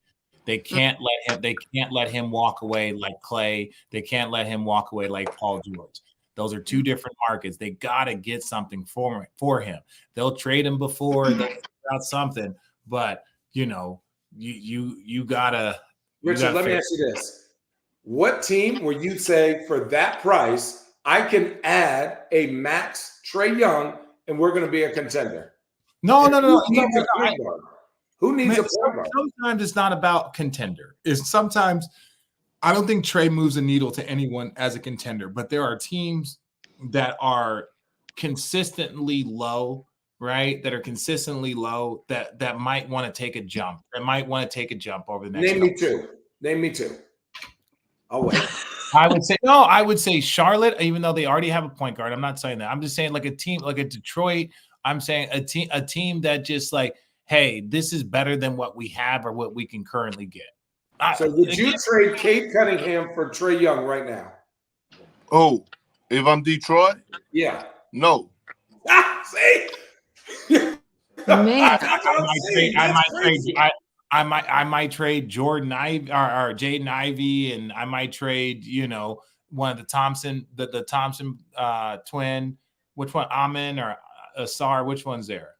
They can't let him walk away like Klay. They can't let him walk away like Paul George. Those are 2 different markets. They gotta get something for him. They'll trade him before they figure out something, but you gotta Richard, let me ask you this. What team where you say for that price, I can add a max Trey Young and we're going to be a contender? No. Who needs a point guard? Sometimes it's not about contender. It's sometimes I don't think Trey moves a needle to anyone as a contender, but there are teams that are consistently low, right? That are consistently low that might want to take a jump. That might want to take a jump over the next. Name me two. I'll wait. I would say Charlotte, even though they already have a point guard. I'm not saying that. I'm just saying like a team like a Detroit. I'm saying a team that just like, hey, this is better than what we have or what we can currently get. So would you trade Cade Cunningham for Trey Young right now? Oh, if I'm Detroit? Yeah. No. See? Man. I might trade Jordan Ivy or Jaden Ivey, and I might trade, one of the Thompson, the Thompson twin. Which one? Amin or Asar? Which one's there?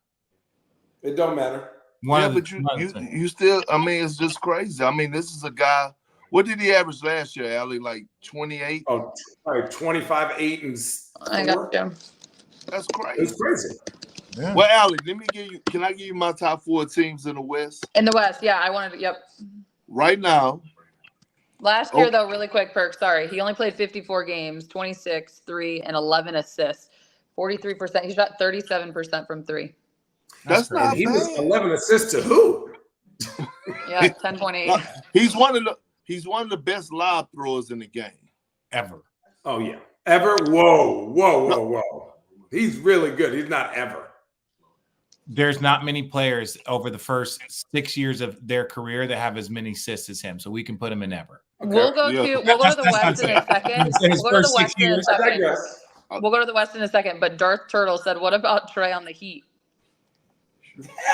It don't matter. But you still, I mean, it's just crazy. I mean, this is a guy. What did he average last year, Allie? Like 28? Oh, like 25, 8, and 4. I got you. That's crazy. It's crazy. Yeah. Well, Allie, can I give you my top 4 teams in the West? In the West, yeah, I wanted to, yep. Right now. Last year, though, really quick, Perk, sorry. He only played 54 games, 26, 3, and 11 assists. 43%. He shot 37% from 3. That's not he bad. was 11 assists to who? Yeah, 10.8. He's one of the best lob throwers in the game ever. Oh yeah, ever. Whoa. He's really good. He's not ever. There's not many players over the first 6 years of their career that have as many assists as him, so we can put him in ever. Okay. We'll go to the West in a second. We'll go to the West in a second. But Darth Turtle said, "What about Trey on the Heat?"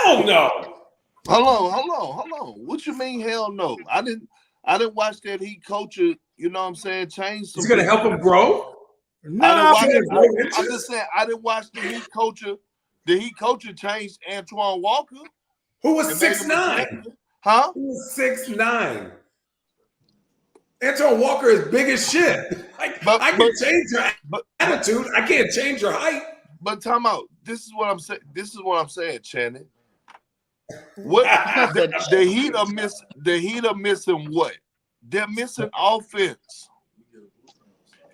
Hell no. Hold on. What you mean, hell no? I didn't watch that Heat coacher, you know what I'm saying, change some. He's going to help him grow? No, I'm just saying, I didn't watch the Heat coacher. The Heat coacher changed Antoine Walker. Who was 6'9"? Huh? Who was 6'9"? Antoine Walker is big as shit. I can change your attitude. I can't change your height. But time out. This is what I'm saying, Shannon. What the Heat are missing what? They're missing offense.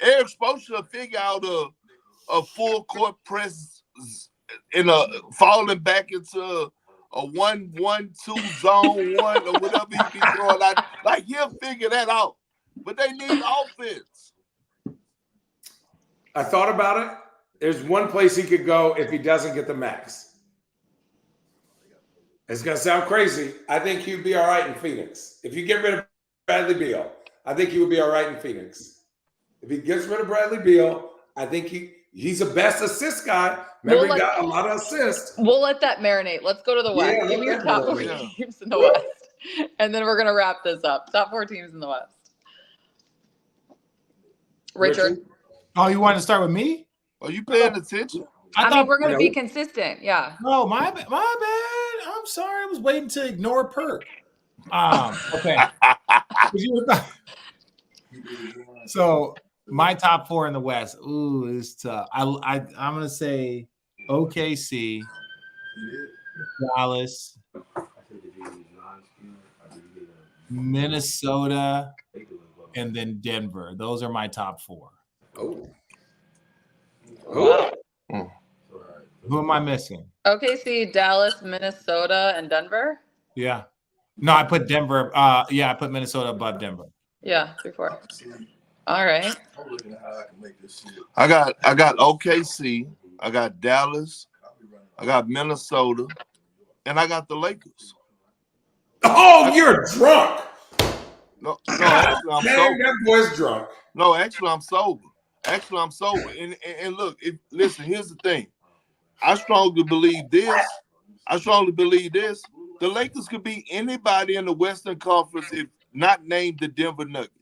Eric Spoelstra figure out a full court press in a falling back into a 1-1-2 zone 1 or whatever he be throwing out. Like he'll figure that out. But they need offense. I thought about it. There's one place he could go if he doesn't get the max. It's going to sound crazy. I think he'd be all right in Phoenix. If you get rid of Bradley Beal, I think he would be all right in Phoenix. If he gets rid of Bradley Beal, I think he's the best assist guy. Remember, he got a lot of assists. We'll let that marinate. Let's go to the West. Give me your top 4 teams in the West. And then we're going to wrap this up. Top 4 teams in the West. Richard? Oh, you want to start with me? Are you paying attention? I mean, we're going to be consistent. Yeah. No, my bad. I'm sorry. I was waiting to ignore Perk. Okay. So my top 4 in the West. Ooh, it's tough. I'm gonna say OKC, Dallas, Minnesota, and then Denver. Those are my top 4. Oh. Wow. Who am I missing? OKC, Dallas, Minnesota, and Denver? Yeah. No, I put Denver. I put Minnesota above Denver. Yeah, 3-4. All right. I got OKC, I got Dallas, I got Minnesota, and I got the Lakers. Oh, you're drunk. No, actually, I'm sober. That boy's drunk. No, actually, I'm sober. And look, listen, here's the thing. I strongly believe this. The Lakers could beat anybody in the Western Conference if not named the Denver Nuggets.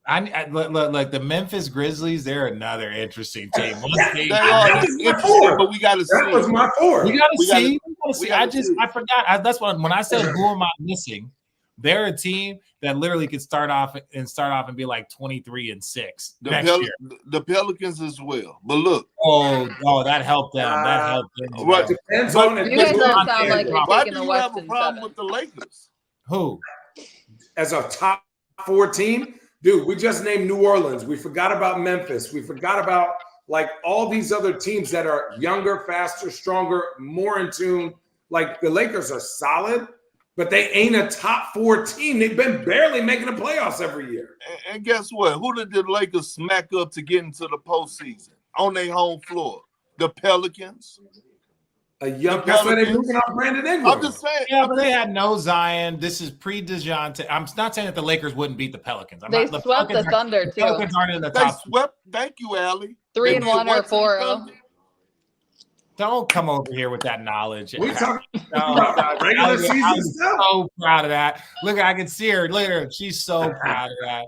I look, the Memphis Grizzlies, they're another interesting team. They are interesting, but we got to see. That was my 4. We got to see. I forgot. That's when I said who am I missing? They're a team that literally could start off and be like 23-6 next year. The Pelicans as well. But look, that helped them. That helped them. Right. Depends on it. You guys don't sound like you're why taking do the you have a West in problem 7. with the Lakers? Who? As a top 4 team, dude, we just named New Orleans. We forgot about Memphis. We forgot about like all these other teams that are younger, faster, stronger, more in tune. Like the Lakers are solid, but they ain't a top 4 team. They've been barely making the playoffs every year. And guess what? Who did the Lakers smack up to get into the postseason on their home floor? The Pelicans. That's why they're moving on Brandon Ingram. I'm just saying. Yeah, but they had no Zion. This is pre-DeJounte. I'm not saying that the Lakers wouldn't beat the Pelicans. They swept the Thunder, too. The Pelicans aren't in the They top. swept. Thank you, Allie. 3-1 or 4-0. Don't come over here with that knowledge. We talking about regular season stuff. So proud of that. Look, I can see her. Look at her. She's so proud of that.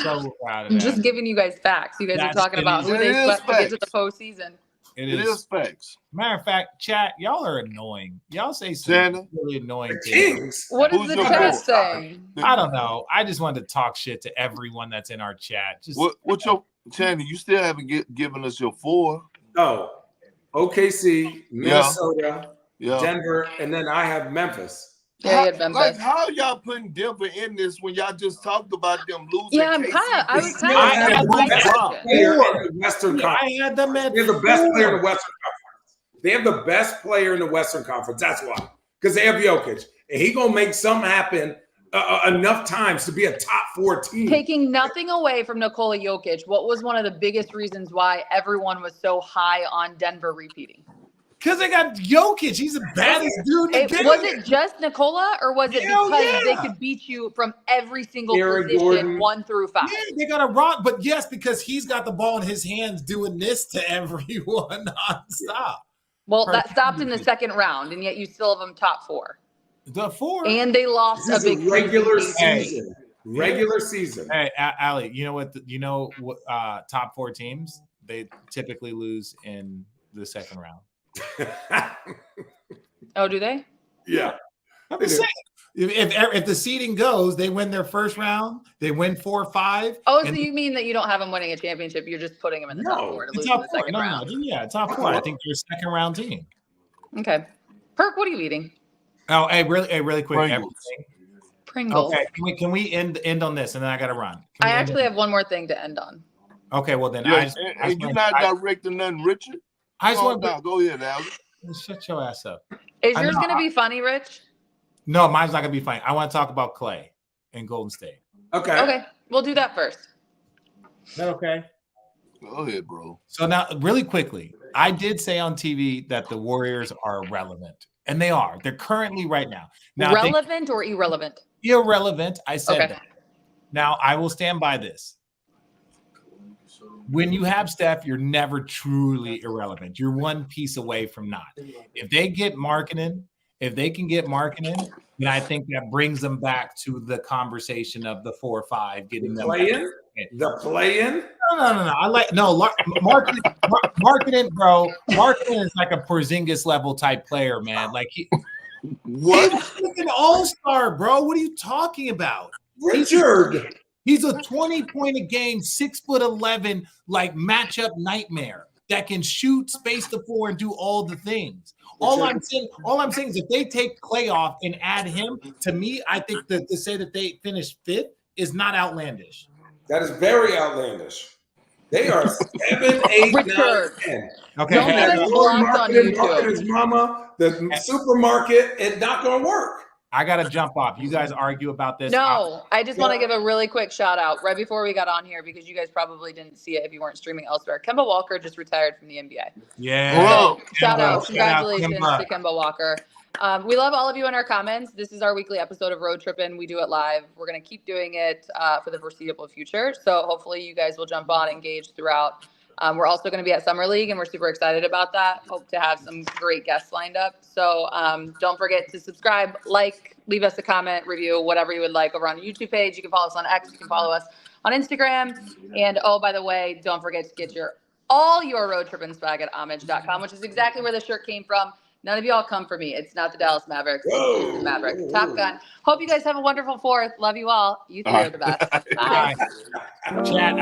So proud of I'm that. just giving you guys facts. You guys are talking about who they swept to get to the postseason. It is facts. Matter of fact, chat, y'all are annoying. Y'all say some Shannon, really annoying The things. Kings. What is Who's the your chat boy? saying? I don't know. I just wanted to talk shit to everyone that's in our chat. Just what's your Shannon? You still haven't given us your 4. Oh, OKC, Minnesota, Yeah. Denver, and then I have Memphis. Yeah, you had Memphis. Like, how y'all putting Denver in this when y'all just talked about them losing? Yeah, I was I kind had of the best question. player in the Western I Conference. had them at They have the best player in the 4. Western Conference. They have the best player in the Western Conference. That's why. Because they have Jokic. And he going to make something happen enough times to be a top 4 team. Taking nothing away from Nikola Jokic, what was one of the biggest reasons why everyone was so high on Denver repeating? Because they got Jokic. He's the baddest dude in the game. Was it just Nikola, or was it Hell because yeah. they could beat you from every single Aaron position, Gordon. 1 through 5? Yeah, they got a rock. But yes, because he's got the ball in his hands doing this to everyone nonstop. Well, that stopped in the second round, and yet you still have them top 4. The 4. And they lost This a is big a regular season. season. Regular season. Hey, Allie, you know what? Top 4 teams, they typically lose in the second round. Oh, do they? Yeah. I'm just saying, if the seeding goes, they win their first round, they win 4 or 5. Oh, so you mean that you don't have them winning a championship? You're just putting them in the top 4 to lose in top the 4. second No, round. yeah, top 4. I think you're a second round team. Okay. Perk, what are you eating? Oh, hey, really quick. Pringles. Pringles. Okay, can we end on this, and then I got to run. I actually have one more thing to end on. Okay, well then, Yeah, and you're not directing nothing, Richard. I just want to go ahead, Allie. shut your ass up. Is I yours know, going to be funny, Rich? No, mine's not gonna be funny. I want to talk about Klay and Golden State. Okay. Okay, we'll do that first. Is that okay? Go ahead, bro. So now, really quickly, I did say on TV that the Warriors are irrelevant, and they are. They're currently right now. Now Relevant or irrelevant? irrelevant. I said Okay. that. Now I will stand by this. When you have Steph, you're never truly irrelevant. You're one piece away from not. If they get marketing, then I think that brings them back to the conversation of the 4 or 5, getting them Play-in? The play-in? No. Marketing, bro. Marketing is like a Porzingis level type player, man. Like What? He's an all-star, bro. What are you talking about? Richard. He's a 20-point a game, 6'11", like matchup nightmare that can shoot, space the floor, and do all the things. All I'm saying is if they take Klay off and add him, to me, I think that to say that they finished 5th is not outlandish. That is very outlandish. They are 7, 8, 9, Richard. 10. Okay, Don't get us blocked on YouTube. Market his mama, the supermarket, it's not going to work. I got to jump off. You guys argue about this. No, I just want to give a really quick shout out right before we got on here because you guys probably didn't see it if you weren't streaming elsewhere. Kemba Walker just retired from the NBA. Yeah. Whoa. Shout out. Kemba. Congratulations Kemba. to Kemba Walker. We love all of you in our comments. This is our weekly episode of Road Trippin. We do it live. We're going to keep doing it for the foreseeable future. So hopefully you guys will jump on, engage throughout. We're also going to be at Summer League, and we're super excited about that. Hope to have some great guests lined up. So don't forget to subscribe, leave us a comment, review, whatever you would like over on the YouTube page. You can follow us on X. You can follow us on Instagram. And, oh, by the way, don't forget to get all your Road Trippin swag at homage.com, which is exactly where the shirt came from. None of y'all come for me. It's not the Dallas Mavericks. It's the Mavericks. Whoa. Top Gun. Hope you guys have a wonderful 4th. Love you all. You three are the best. Bye. Chat,